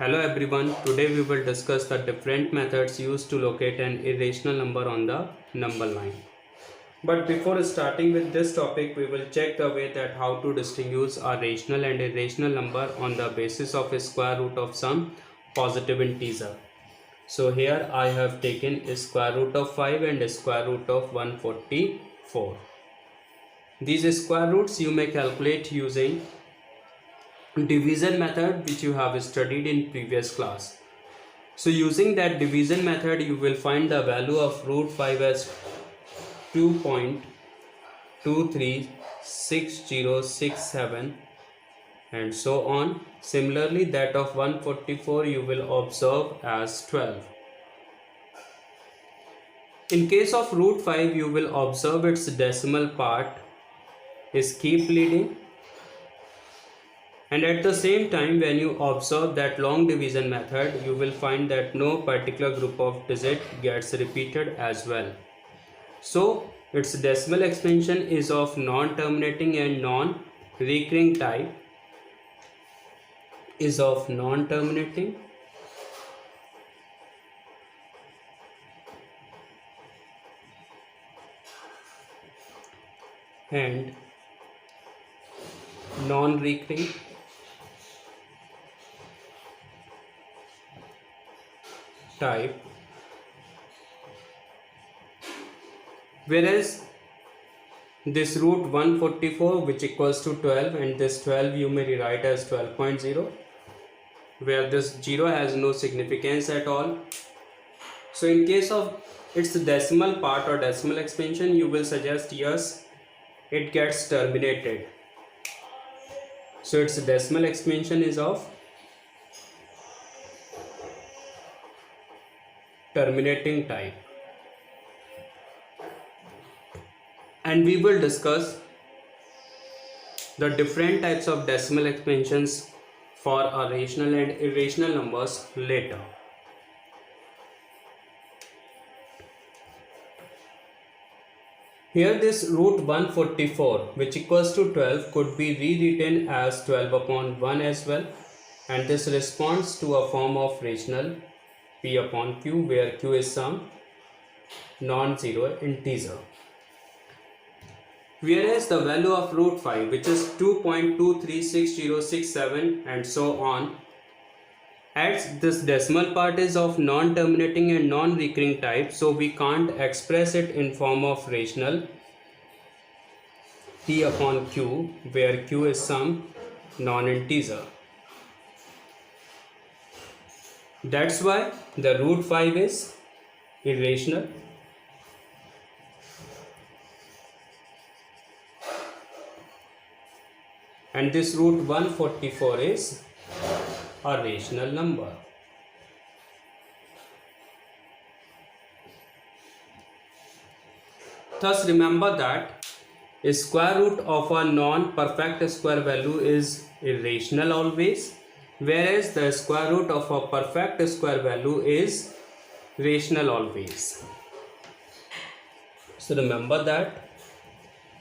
Hello everyone, today we will discuss the different methods used to locate an irrational number on the number line. But before starting with this topic, we will check the way that how to distinguish a rational and irrational number on the basis of a square root of some positive integer. So here I have taken a square root of 5 and a square root of 144. These square roots you may calculate using division method which you have studied in previous class. So using that division method you will find the value of root 5 as 2.236067 and so on. Similarly that of 144 you will observe as 12. In case of root 5 you will observe its decimal part is keep leading, and at the same time when you observe that long division method you will find that no particular group of digit gets repeated as well. So its decimal expansion is of non-terminating and non-recurring type, is of non-terminating and non-recurring type, whereas this root 144 which equals to 12 and this 12 you may rewrite as 12.0, where this 0 has no significance at all. So in case of its decimal part or decimal expansion you will suggest yes, it gets terminated. So its decimal expansion is of terminating type. And we will discuss the different types of decimal expansions for a rational and irrational numbers later. Here this root 144 which equals to 12 could be rewritten as 12 upon 1 as well, and this responds to a form of rational p upon q where q is some non-zero integer. Whereas the value of root 5 which is 2.236067 and so on, as this decimal part is of non-terminating and non-recurring type, so we can't express it in form of rational p upon q where q is some non-integer. That's why the root 5 is irrational. And this root 144 is a rational number. Thus remember that a square root of a non-perfect square value is irrational always, whereas the square root of a perfect square value is rational always. So remember that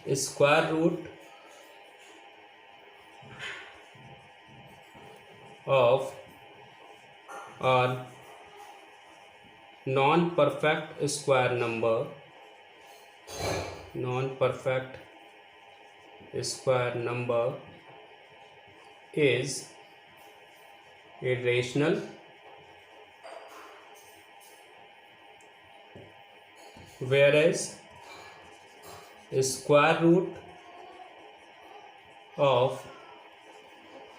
a square root of a non-perfect square number is irrational, whereas a square root of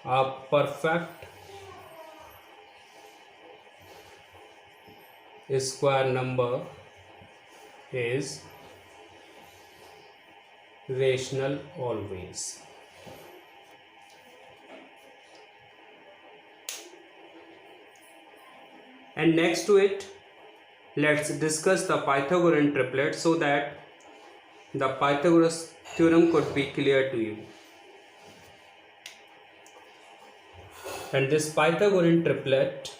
a perfect square number is rational always. And next to it, let's discuss the Pythagorean triplet so that the Pythagoras theorem could be clear to you. And this Pythagorean triplet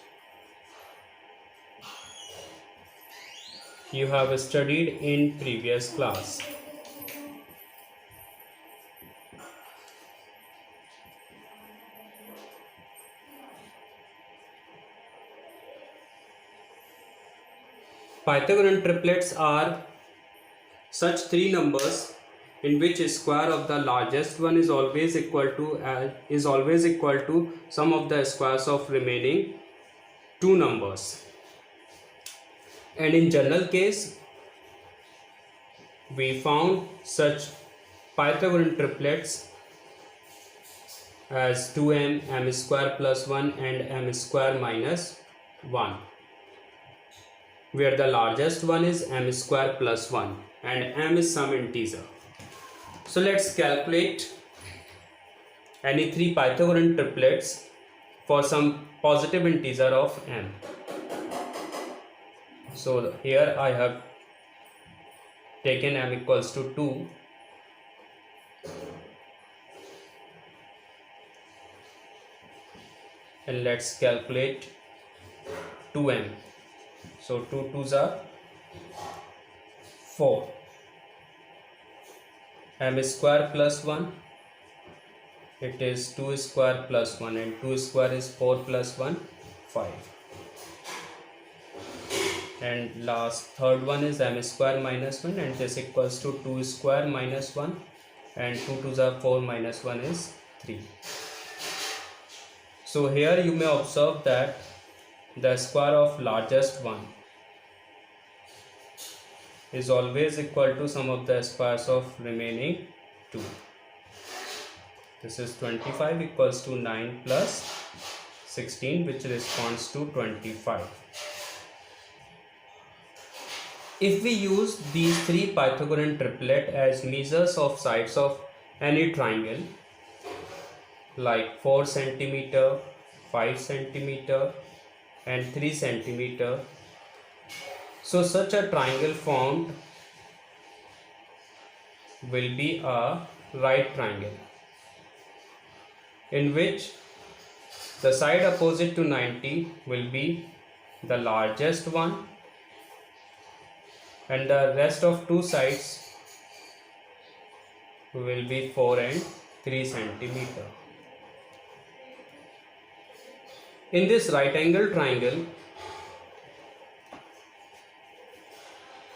you have studied in previous class. Pythagorean triplets are such three numbers in which square of the largest one is always equal to sum of the squares of remaining two numbers. And in general case, we found such Pythagorean triplets as 2m, m square plus 1 and m square minus 1, where the largest one is m square plus 1 and m is some integer. So let's calculate any three Pythagorean triplets for some positive integer of m. So here I have taken m equals to 2, and let's calculate 2m. So 2 2s are 4, m square plus 1, it is 2 square plus 1, and 2 square is 4 plus 1, 5. And last third one is m square minus 1, and this equals to 2 square minus 1, and 2 2s are 4 minus 1 is 3. So here you may observe that the square of largest one is always equal to sum of the squares of remaining two. This is 25 equals to 9 plus 16, which corresponds to 25. If we use these three Pythagorean triplet as measures of sides of any triangle, like 4 centimeter, 5 centimeter and 3 centimeter, so such a triangle formed will be a right triangle, in which the side opposite to 90 will be the largest one, and the rest of two sides will be 4 and 3 centimeter. In this right angle triangle,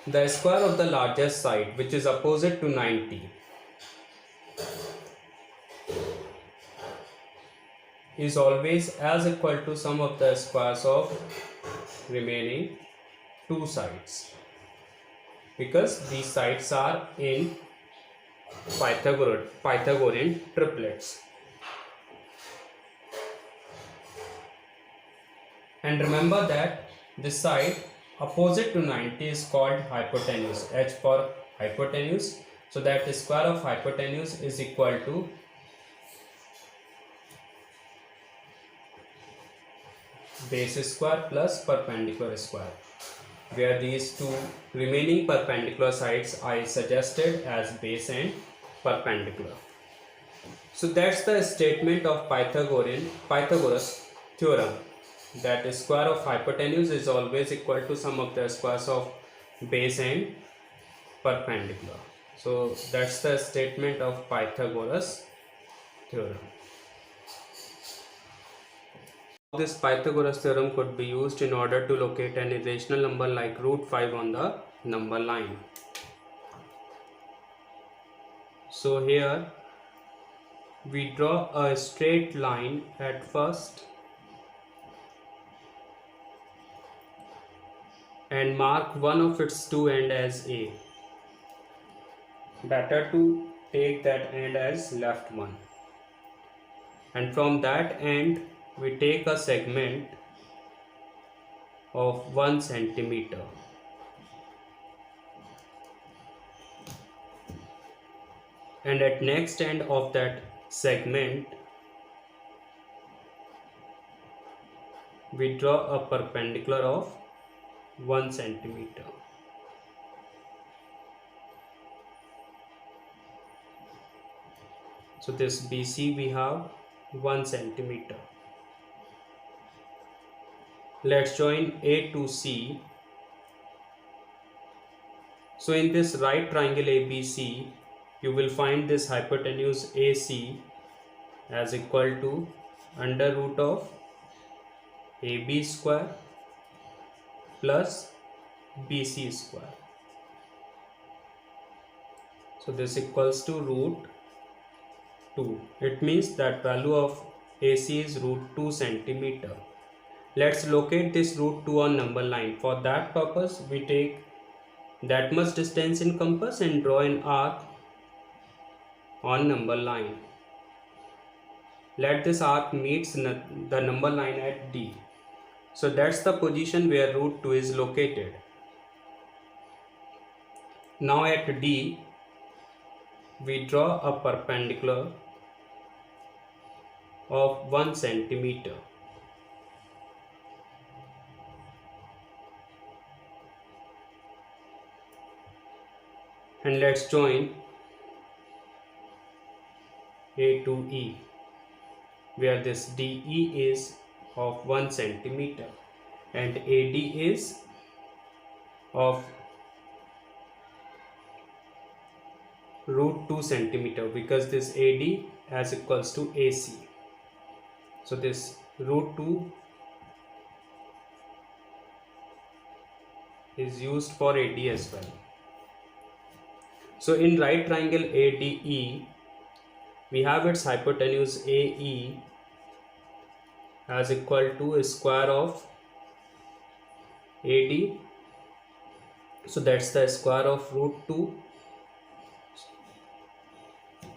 the square of the largest side, which is opposite to 90, is always as equal to sum of the squares of remaining two sides, because these sides are in Pythagorean triplets. And remember that this side opposite to 90 is called hypotenuse, H for hypotenuse. So that the square of hypotenuse is equal to base square plus perpendicular square, where these two remaining perpendicular sides I suggested as base and perpendicular. So that's the statement of Pythagoras theorem, that square of hypotenuse is always equal to sum of the squares of base and perpendicular. So that's the statement of Pythagoras theorem. This Pythagoras theorem could be used in order to locate an irrational number like root 5 on the number line. So here we draw a straight line at first and mark one of its two ends as A. Better to take that end as left one. And from that end we take a segment of 1 centimeter. And at next end of that segment we draw a perpendicular of 1 centimeter. So this BC we have 1 centimeter. Let's join A to C. So in this right triangle ABC, you will find this hypotenuse AC as equal to under root of AB square plus BC square. So this equals to root 2. It means that value of AC is root 2 centimeter. Let's locate this root 2 on number line. For that purpose, we take that much distance in compass and draw an arc on number line. Let this arc meets the number line at D. So that's the position where root 2 is located. Now at D, we draw a perpendicular of 1 centimeter. And let's join A to E, where this DE is of 1 centimeter and AD is of root 2 centimeter, because this AD as equals to AC. So this root 2 is used for AD as well. So in right triangle ADE, we have its hypotenuse AE as equal to square of AD. So that's the square of root 2,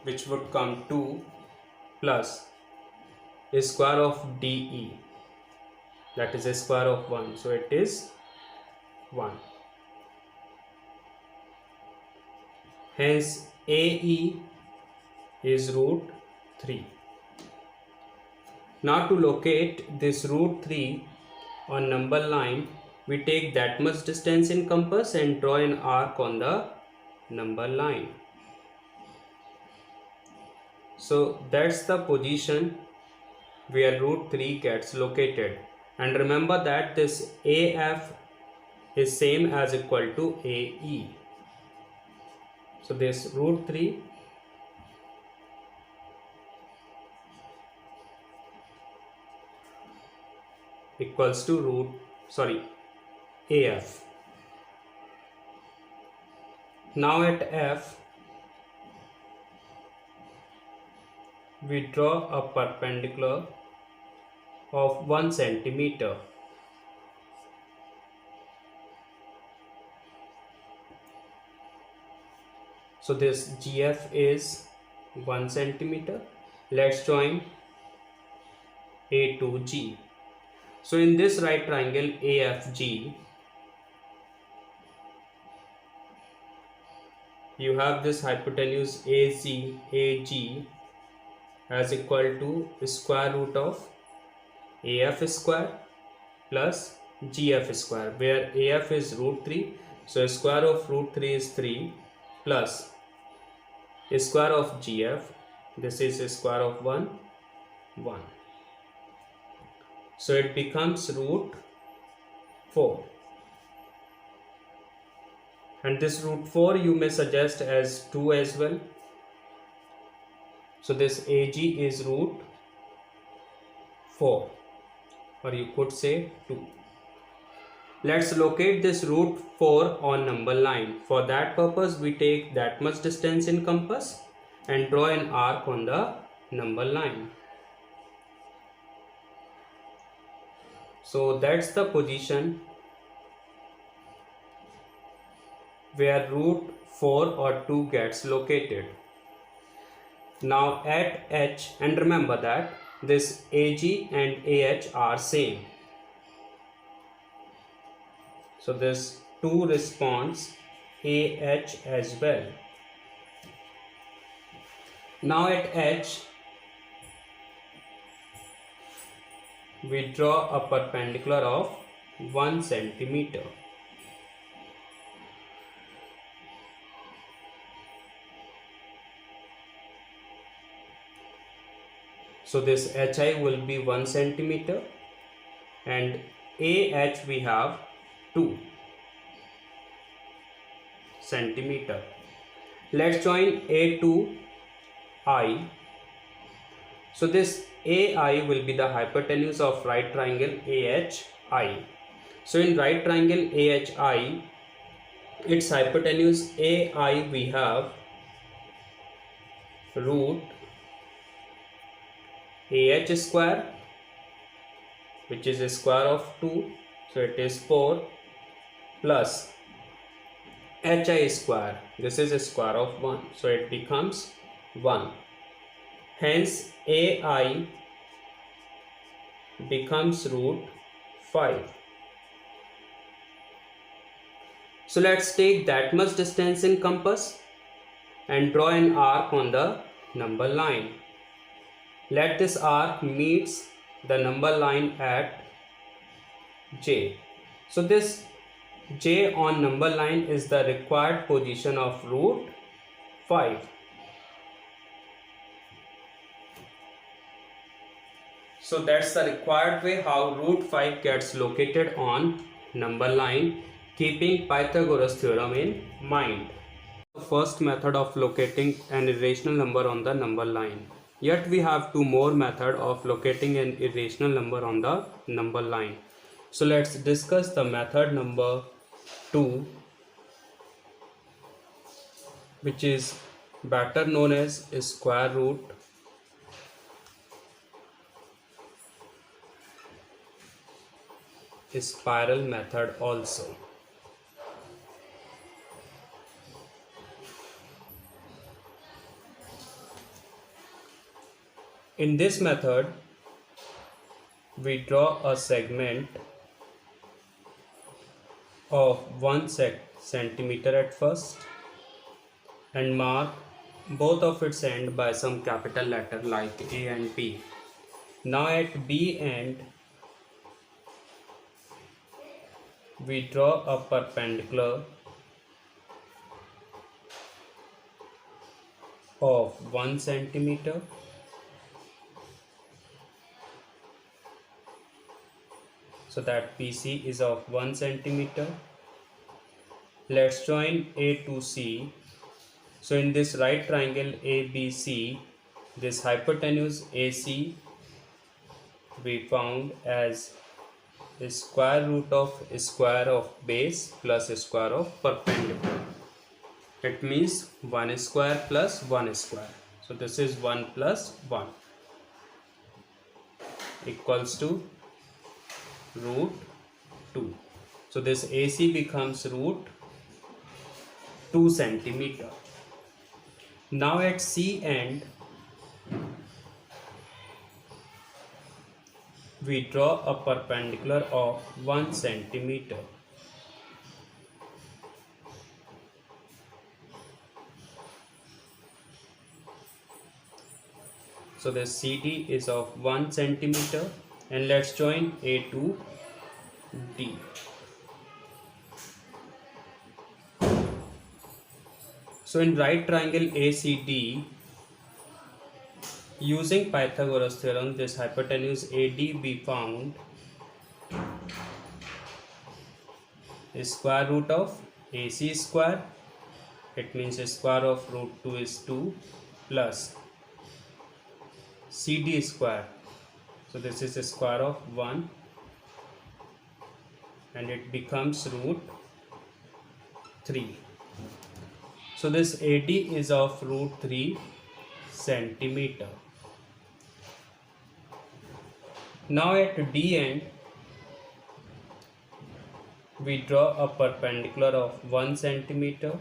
which would come 2 plus square of DE, that is a square of 1. So it is 1. Hence AE is root 3. Now to locate this root 3 on number line, we take that much distance in compass and draw an arc on the number line. So that's the position where root 3 gets located. And remember that this AF is same as equal to AE. So this root 3 equals to AF. Now at F, we draw a perpendicular of 1 centimeter. So this GF is 1 centimeter. Let's join A to G. So in this right triangle AFG, you have this hypotenuse AG as equal to square root of AF square plus GF square, where AF is root 3. So square of root 3 is 3 plus square of GF, this is square of 1. So it becomes root 4. And this root 4 you may suggest as 2 as well. So this AG is root 4, or you could say 2. Let's locate this root 4 on number line. For that purpose, we take that much distance in compass and draw an arc on the number line. So that's the position where root 4 or 2 gets located. Now at H, and remember that this AG and AH are same. So this 2 responds AH as well. Now at H, we draw a perpendicular of 1 centimeter. So this HI will be 1 centimeter and AH we have 2 centimeter. Let's join A to I. So this AI will be the hypotenuse of right triangle AHI. So in right triangle AHI, its hypotenuse AI we have root AH square, which is a square of 2, so it is 4, plus HI square, this is a square of 1, so it becomes 1. Hence AI becomes root 5. So let's take that much distance in compass and draw an arc on the number line. Let this arc meets the number line at J. So this J on number line is the required position of root 5. So that's the required way how root 5 gets located on number line, keeping Pythagoras theorem in mind. The first method of locating an irrational number on the number line. Yet we have two more methods of locating an irrational number on the number line. So let's discuss the method number 2, which is better known as square root spiral method also. In this method, we draw a segment of 1 centimeter at first and mark both of its end by some capital letter like A and B. Now at B end, we draw a perpendicular of 1 centimeter so that PC is of 1 centimeter. Let's join A to C. So in this right triangle ABC, this hypotenuse AC we found as a square root of square of base plus square of perpendicular. It means 1 square plus 1 square. So this is 1 plus 1 equals to root 2. So this AC becomes root 2 centimeter. Now at C end, we draw a perpendicular of 1 centimeter. So the CD is of 1 centimeter, and let's join A to D. So in right triangle ACD, using Pythagoras theorem, this hypotenuse AD we found is square root of AC square. It means square of root 2 is 2 plus CD square. So this is a square of 1 and it becomes root 3. So this AD is of root 3 centimeter. Now at D end, we draw a perpendicular of 1 centimeter.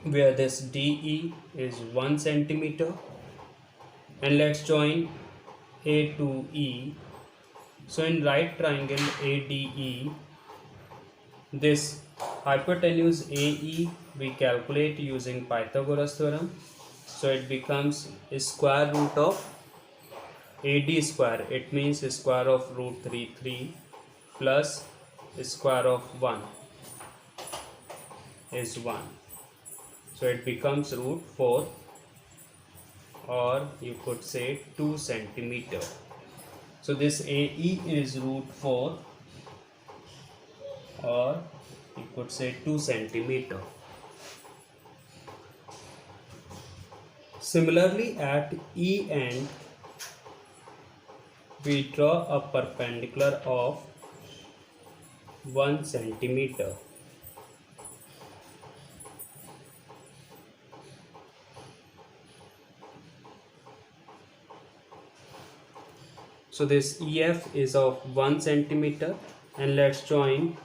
Where this DE is 1 centimeter, and let's join A to E. So in right triangle ADE, this hypotenuse AE we calculate using Pythagoras theorem. So it becomes square root of AD square. It means square of root 3 plus square of 1 is 1. So it becomes root 4, or you could say 2 centimeter. So this AE is root 4 or you could say 2 centimeter. Similarly, at E end, we draw a perpendicular of 1 centimeter. So this EF is of 1 centimeter, and let's join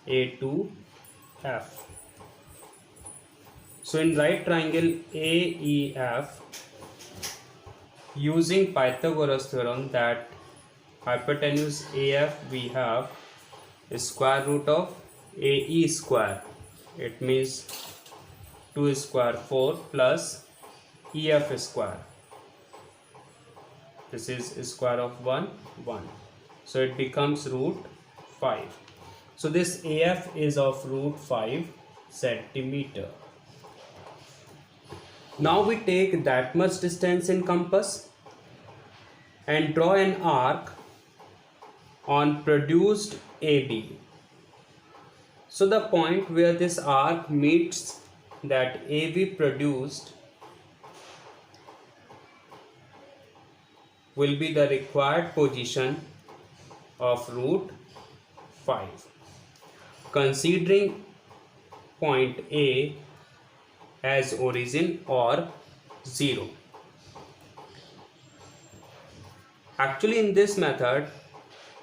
A to F. So in right triangle AEF, using Pythagoras theorem, that hypotenuse AF we have is square root of AE square. It means 2 square 4 plus EF square. This is square of 1 1. So it becomes root 5. So this AF is of root 5 centimeter. Now we take that much distance in compass and draw an arc on produced AB. So the point where this arc meets that AB produced will be the required position of root 5. Considering point A as origin or 0. Actually, in this method,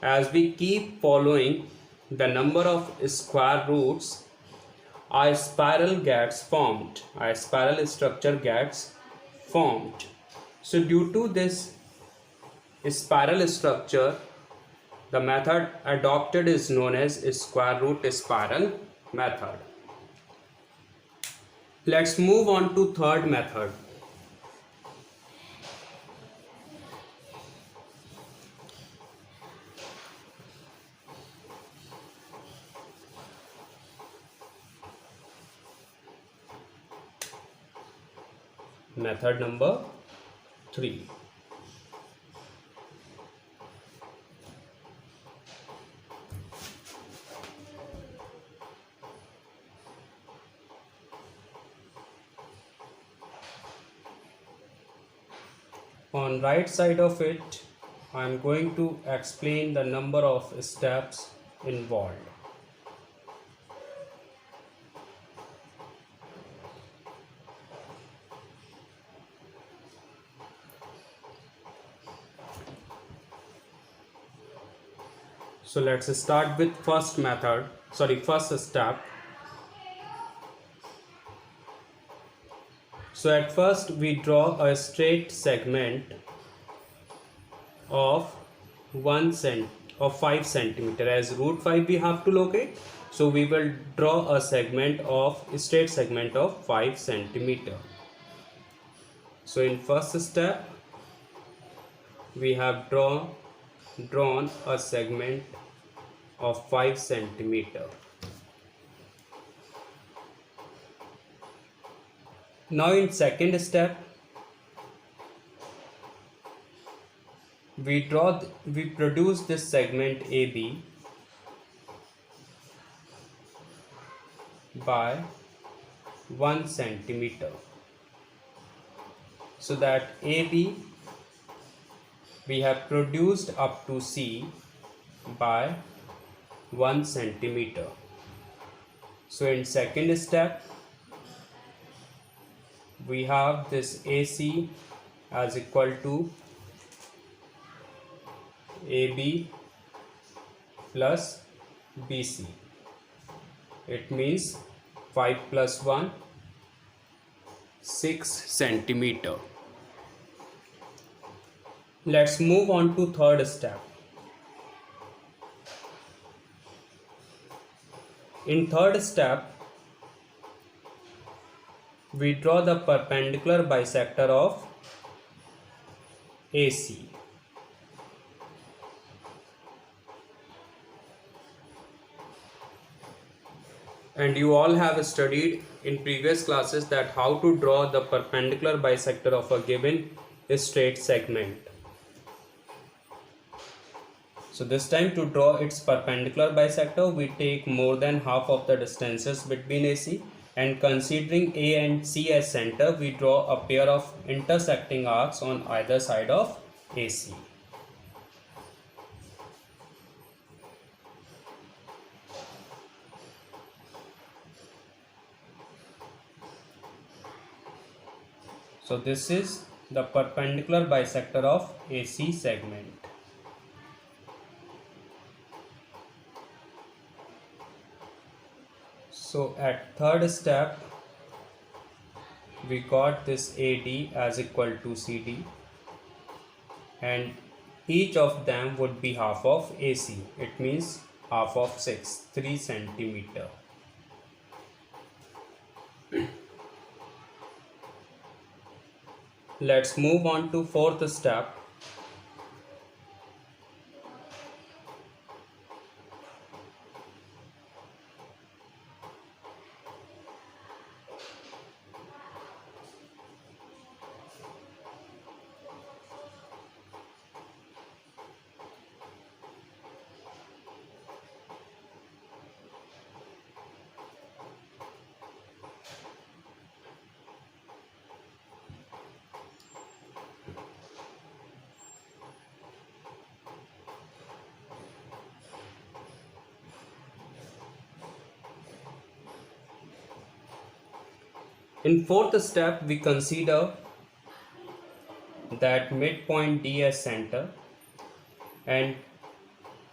as we keep following the number of square roots, a spiral gets formed, a spiral structure gets formed. So due to this spiral structure, the method adopted is known as square root spiral method. Let's move on to third method. Method number 3. On right side of it, I am going to explain the number of steps involved. So let's start with first step. So at first we draw a straight segment of 5 centimeter. As root 5 we have to locate, so we will draw a straight segment of 5 centimeter. So in first step we have drawn a segment of 5 centimeter. Now in second step, we produce this segment AB by 1 centimeter. So that AB we have produced up to C by 1 centimeter. So in second step, we have this AC as equal to AB plus BC. It means 5 plus 1, 6 centimeter. Let's move on to third step. In third step, we draw the perpendicular bisector of AC. And you all have studied in previous classes that how to draw the perpendicular bisector of a given straight segment. So this time, to draw its perpendicular bisector, we take more than half of the distances between AC, and considering A and C as center, we draw a pair of intersecting arcs on either side of AC. So this is the perpendicular bisector of AC segment. So at third step, we got this AD as equal to CD, and each of them would be half of AC. It means half of 3 centimeter. Let's move on to fourth step. In fourth step, we consider that midpoint D as center, and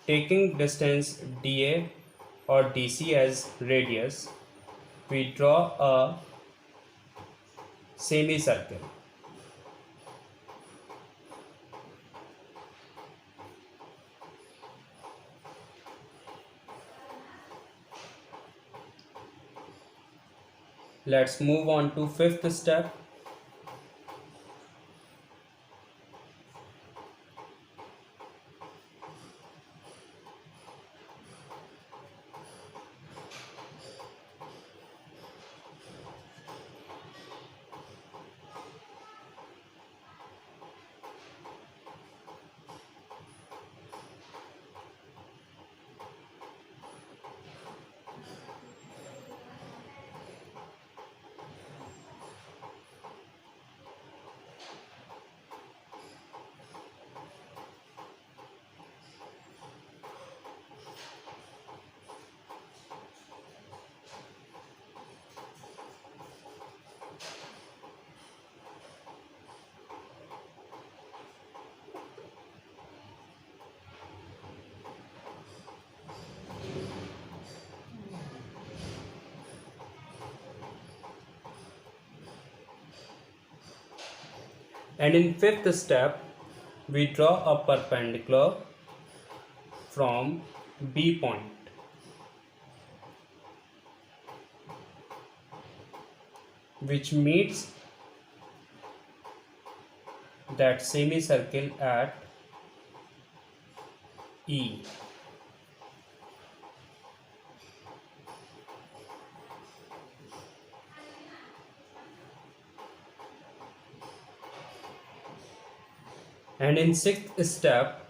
taking distance dA or DC as radius, we draw a semicircle. Let's move on to fifth step. And in fifth step, we draw a perpendicular from B point, which meets that semicircle at E. And in sixth step,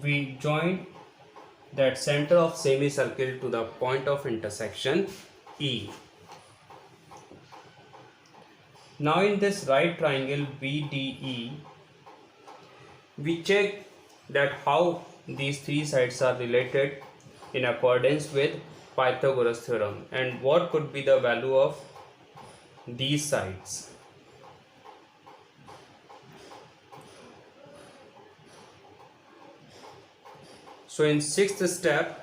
we join that center of semicircle to the point of intersection E. Now in this right triangle BDE, we check that how these three sides are related in accordance with Pythagoras theorem. And what could be the value of these sides? So in sixth step,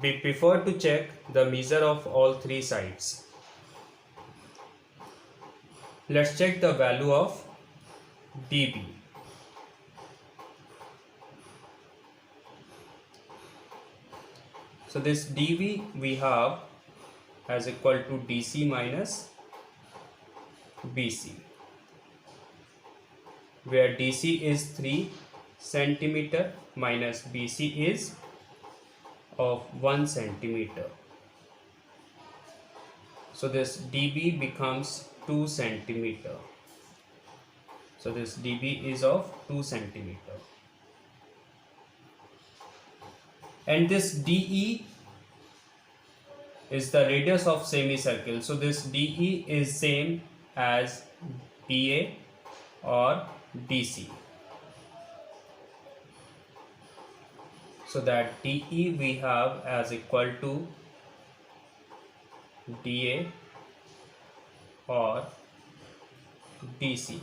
we prefer to check the measure of all three sides. Let's check the value of dB. So this dV we have as equal to DC minus BC, where DC is 3 centimeter minus BC is of 1 centimeter. So this dB becomes 2 centimeter. So this dB is of 2 centimeter. And this dE is the radius of semicircle. So this dE is same as dA or DC. So that dE we have as equal to dA or DC.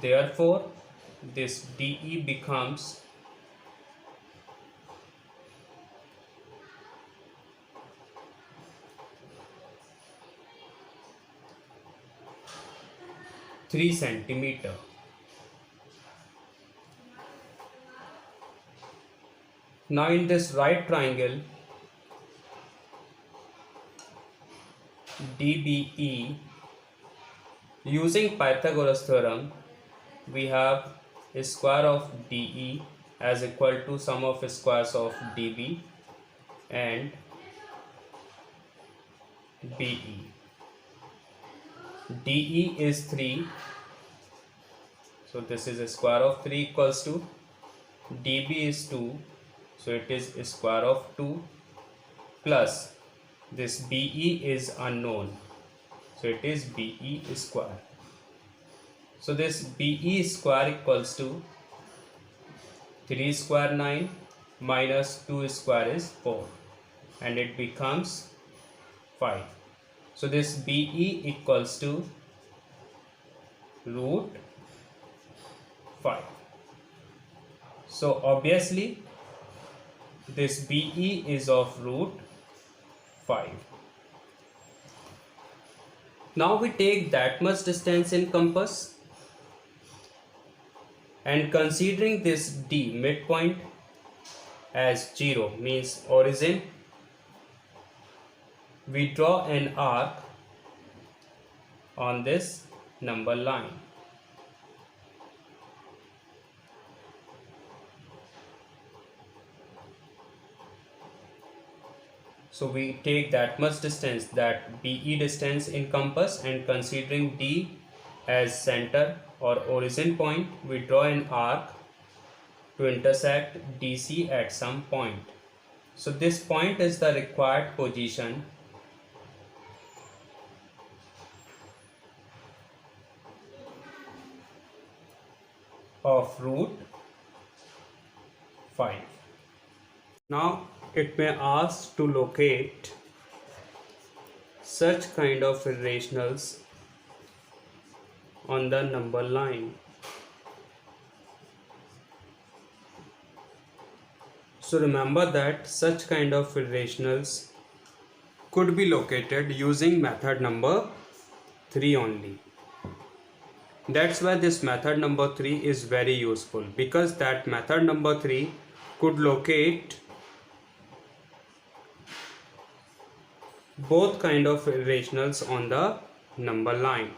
Therefore, this dE becomes 3 centimeter. Now in this right triangle DBE, using Pythagoras theorem, we have a square of DE as equal to sum of squares of DB and BE. DE is 3, so this is a square of 3 equals to DB is 2, so it is a square of 2 plus this BE is unknown, so it is BE square. So this BE square equals to 3 square 9 minus 2 square is 4 and it becomes 5. So this BE equals to root 5. So obviously this BE is of root 5. Now we take that much distance in compass, and considering this D midpoint as 0 means origin, we draw an arc on this number line. So we take that much distance, that BE distance in compass, and considering D as center or origin point, we draw an arc to intersect DC at some point. So this point is the required position of root 5. Now it may ask to locate such kind of irrationals on the number line. So remember that such kind of irrationals could be located using method number 3 only. That's why this method number 3 is very useful, because that method number 3 could locate both kind of irrationals on the number line.